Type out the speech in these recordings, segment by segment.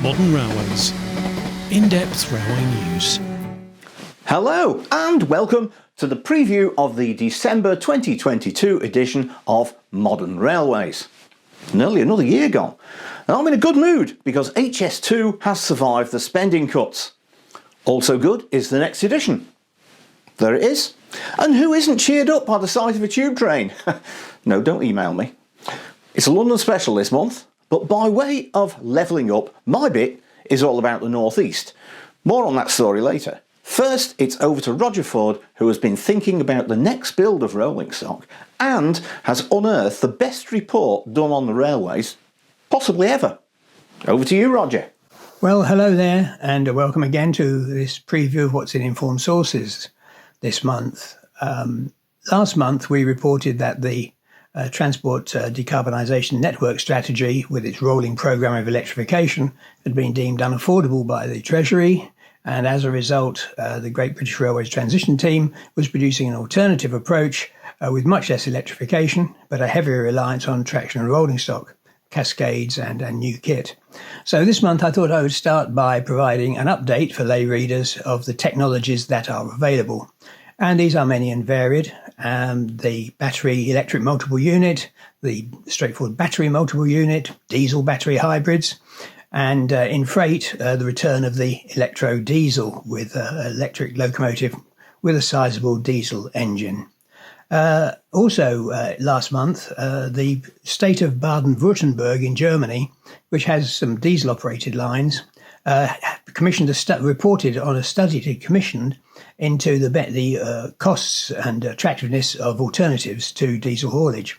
Modern Railways. In-depth railway news. Hello and welcome to the preview of the December 2022 edition of Modern Railways. Nearly another year gone. And I'm in a good mood because HS2 has survived the spending cuts. Also good is the next edition. There it is. And who isn't cheered up by the sight of a tube train? No, don't email me. It's a London special this month, but by way of levelling up, my bit is all about the North East. More on that story later. First, it's over to Roger Ford, who has been thinking about the next build of rolling stock and has unearthed the best report done on the railways, possibly ever. Over to you, Roger. Well, hello there, and welcome again to this preview of what's in Informed Sources this month. Last month, we reported that the Transport Decarbonisation Network strategy, with its rolling programme of electrification, had been deemed unaffordable by the Treasury, and as a result, the Great British Railways Transition Team was producing an alternative approach with much less electrification, but a heavier reliance on traction and rolling stock, cascades and new kit. So this month I thought I would start by providing an update for lay readers of the technologies that are available. And these are many and varied. The battery electric multiple unit, the straightforward battery multiple unit, diesel battery hybrids, and in freight, the return of the electro diesel with an electric locomotive with a sizable diesel engine. Also, last month, the state of Baden-Württemberg in Germany, which has some diesel-operated lines, reported on a study it commissioned into the costs and attractiveness of alternatives to diesel haulage.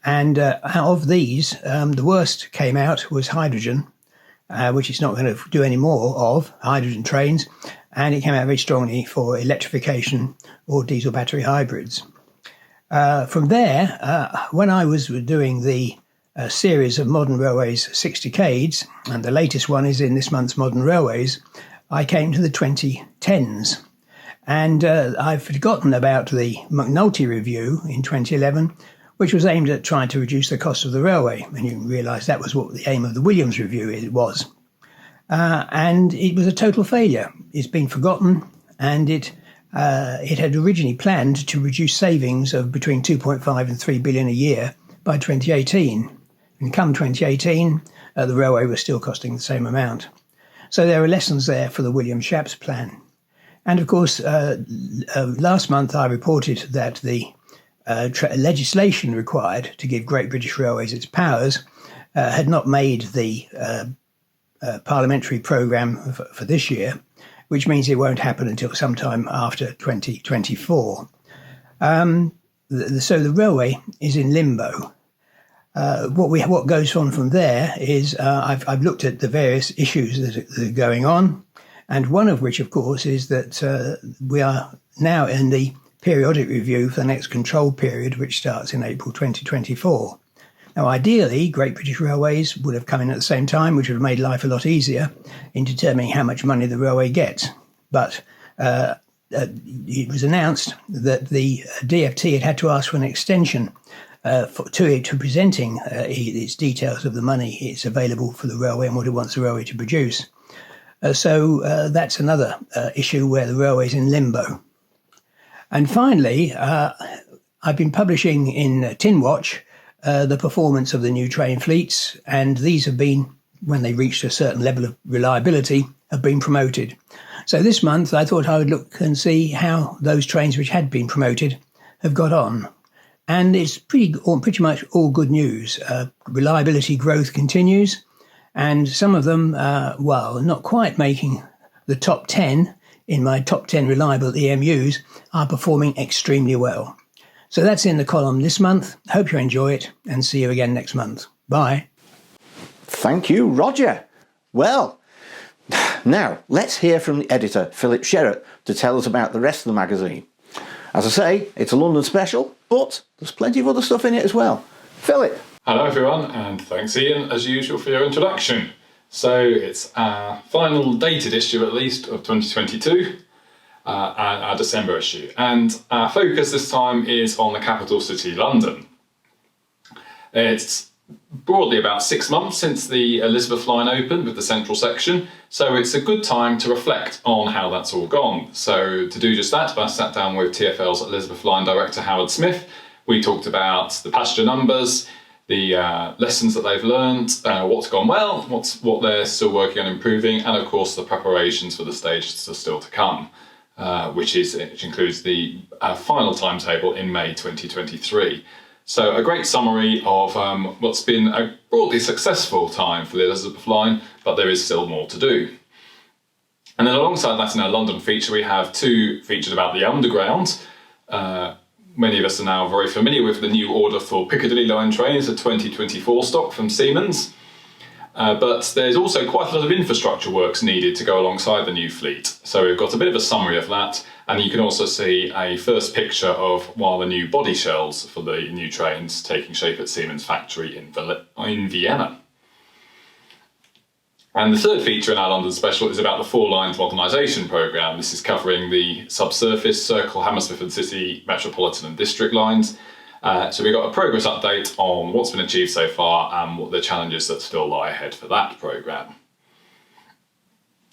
And out of these, the worst came out was hydrogen, which it's not going to do any more of, hydrogen trains, and it came out very strongly for electrification or diesel battery hybrids. From there, when I was doing the series of Modern Railways 6 Decades, and the latest one is in this month's Modern Railways, I came to the 2010s. And I've forgotten about the McNulty review in 2011, which was aimed at trying to reduce the cost of the railway. And you realise that was what the aim of the Williams review was. And it was a total failure. It's been forgotten, and it had originally planned to reduce savings of between 2.5 and 3 billion a year by 2018. And come 2018, the railway was still costing the same amount. So there are lessons there for the Williams-Shapps plan. And of course, last month I reported that the legislation required to give Great British Railways its powers had not made the parliamentary programme for this year, which means it won't happen until sometime after 2024. So the railway is in limbo. What goes on from there is I've looked at the various issues that are going on, and one of which, of course, is that we are now in the periodic review for the next control period, which starts in April 2024. Now, ideally, Great British Railways would have come in at the same time, which would have made life a lot easier in determining how much money the railway gets. But it was announced that the DfT had to ask for an extension to presenting its details of the money it's available for the railway and what it wants the railway to produce. So that's another issue where the railway is in limbo. And finally, I've been publishing in Tin Watch the performance of the new train fleets, and these have been, when they reached a certain level of reliability, have been promoted. So this month I thought I would look and see how those trains which had been promoted have got on. And it's pretty much all good news. Reliability growth continues, and some of them, not quite making the top 10 in my top 10 reliable EMUs, are performing extremely well. So that's in the column this month. Hope you enjoy it, and see you again next month. Bye. Thank you, Roger. Well, now let's hear from the editor, Philip Sherratt, to tell us about the rest of the magazine. As I say, it's a London special, but there's plenty of other stuff in it as well. Philip. Hello everyone, and thanks Ian as usual for your introduction. So it's our final dated issue at least of 2022, our December issue, and our focus this time is on the capital city London. It's broadly about 6 months since the Elizabeth line opened with the central section, so it's a good time to reflect on how that's all gone. So to do just that, I sat down with TfL's Elizabeth line director Howard Smith. We talked about the passenger numbers, the lessons that they've learned, what's gone well, what they're still working on improving, and of course the preparations for the stages that are still to come, which includes the final timetable in May 2023. So a great summary of what's been a broadly successful time for the Elizabeth line, but there is still more to do. And then alongside that, in our London feature, we have two features about the Underground. Many of us are now very familiar with the new order for Piccadilly line trains, a 2024 stock from Siemens. But there's also quite a lot of infrastructure works needed to go alongside the new fleet. So we've got a bit of a summary of that, and you can also see a first picture of one of the new body shells for the new trains taking shape at Siemens factory in Vienna. And the third feature in our London special is about the Four Lines modernisation programme. This is covering the subsurface, Circle, Hammersmith and City, Metropolitan and District lines. So we've got a progress update on what's been achieved so far and what the challenges that still lie ahead for that programme.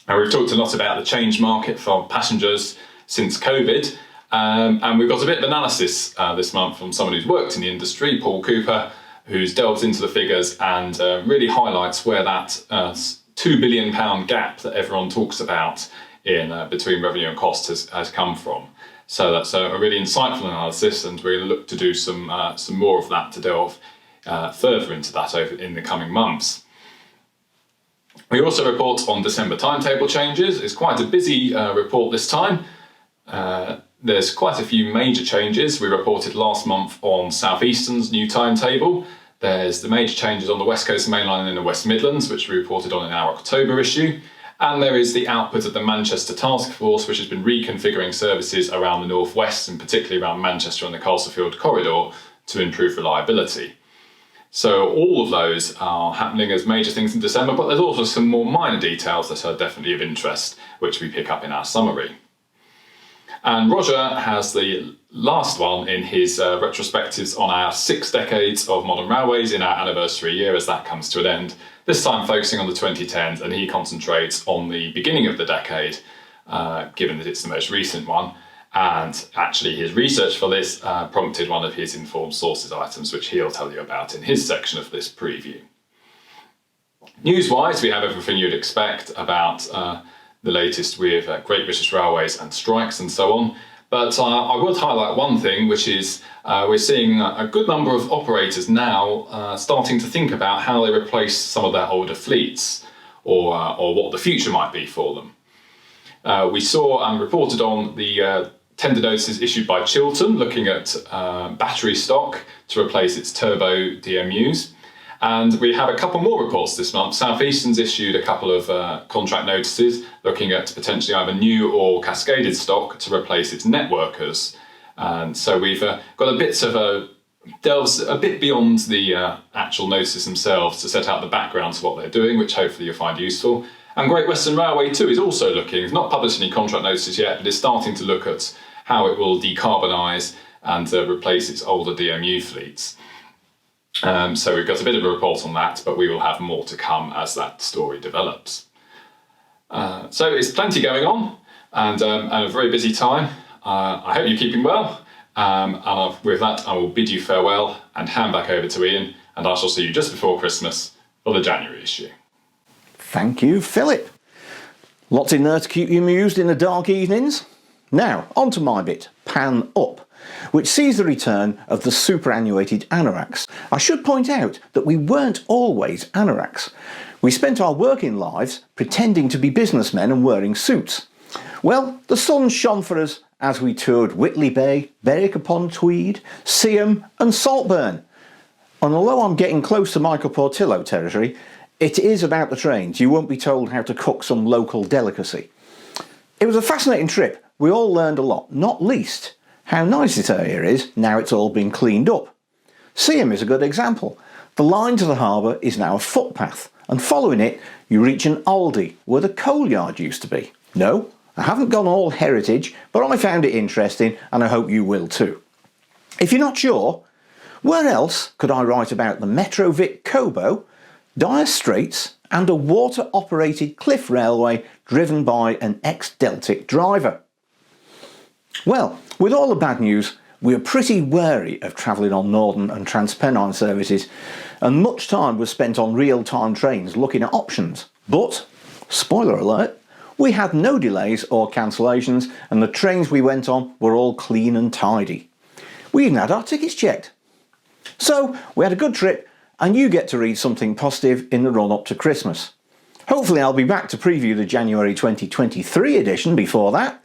And we've talked a lot about the change market for passengers since COVID, and we've got a bit of analysis this month from someone who's worked in the industry, Paul Cooper, who's delved into the figures and really highlights where that £2 billion gap that everyone talks about in between revenue and cost has come from. So that's a really insightful analysis, and we'll look to do some more of that to delve further into that in the coming months. We also report on December timetable changes. It's quite a busy report this time. There's quite a few major changes. We reported last month on South Eastern's new timetable. There's the major changes on the West Coast Main Line in the West Midlands, which we reported on in our October issue. And there is the output of the Manchester Task Force, which has been reconfiguring services around the North West, and particularly around Manchester and the Castlefield corridor, to improve reliability. So all of those are happening as major things in December, but there's also some more minor details that are definitely of interest, which we pick up in our summary. And Roger has the last one in his retrospectives on our 6 decades of modern railways in our anniversary year as that comes to an end, this time focusing on the 2010s, and he concentrates on the beginning of the decade, given that it's the most recent one. And actually his research for this prompted one of his informed sources items, which he'll tell you about in his section of this preview. News-wise, we have everything you'd expect about the latest with Great British Railways and strikes and so on. But I would highlight one thing, which is we're seeing a good number of operators now starting to think about how they replace some of their older fleets, or what the future might be for them. We saw and reported on the tender notices issued by Chiltern looking at battery stock to replace its turbo DMUs. And we have a couple more reports this month. South Eastern's issued a couple of contract notices looking at potentially either new or cascaded stock to replace its networkers. And so we've got a bit of delves a bit beyond the actual notices themselves to set out the background to what they're doing, which hopefully you'll find useful. And Great Western Railway too is also looking, it's not published any contract notices yet, but is starting to look at how it will decarbonise and replace its older DMU fleets. So we've got a bit of a report on that, but we will have more to come as that story develops. So it's plenty going on, and a very busy time. I hope you're keeping well, and with that I will bid you farewell and hand back over to Ian, and I shall see you just before Christmas for the January issue. Thank you, Philip. Lots in there to keep you amused in the dark evenings. Now, on to my bit, Pan Up, which sees the return of the superannuated anoraks. I should point out that we weren't always anoraks. We spent our working lives pretending to be businessmen and wearing suits. Well, the sun shone for us as we toured Whitley Bay, Berwick-upon-Tweed, Seaham and Saltburn. And although I'm getting close to Michael Portillo territory, it is about the trains. You won't be told how to cook some local delicacy. It was a fascinating trip. We all learned a lot, not least how nice this area is now it's all been cleaned up. Seaham is a good example. The line to the harbour is now a footpath, and following it you reach an Aldi where the coal yard used to be. No, I haven't gone all heritage, but I found it interesting and I hope you will too. If you're not sure, Where else could I write about the Metrovic Cobo, dire straits, and a water-operated cliff railway driven by an ex-Deltic driver? Well, with all the bad news, we are pretty wary of travelling on Northern and Transpennine services, and much time was spent on real-time trains looking at options. But, spoiler alert, we had no delays or cancellations, and the trains we went on were all clean and tidy. We even had our tickets checked. So, we had a good trip, and you get to read something positive in the run-up to Christmas. Hopefully I'll be back to preview the January 2023 edition before that,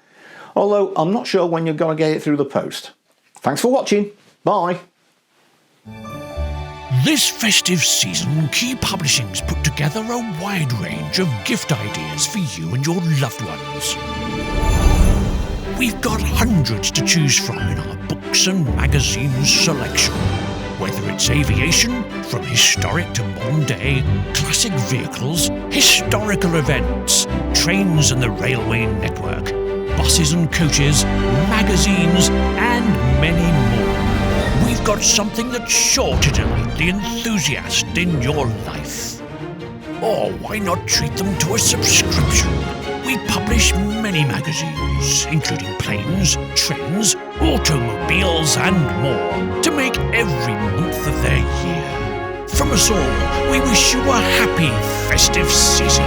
although I'm not sure when you're going to get it through the post. Thanks for watching. Bye. This festive season, Key Publishing's put together a wide range of gift ideas for you and your loved ones. We've got hundreds to choose from in our books and magazines selection. Whether it's aviation, from historic to modern day, classic vehicles, historical events, trains and the railway network, buses and coaches, magazines, and many more. We've got something that's sure to delight the enthusiast in your life. Or why not treat them to a subscription? We publish many magazines, including planes, trains, automobiles, and more, to make every month of their year. From us all, we wish you a happy festive season.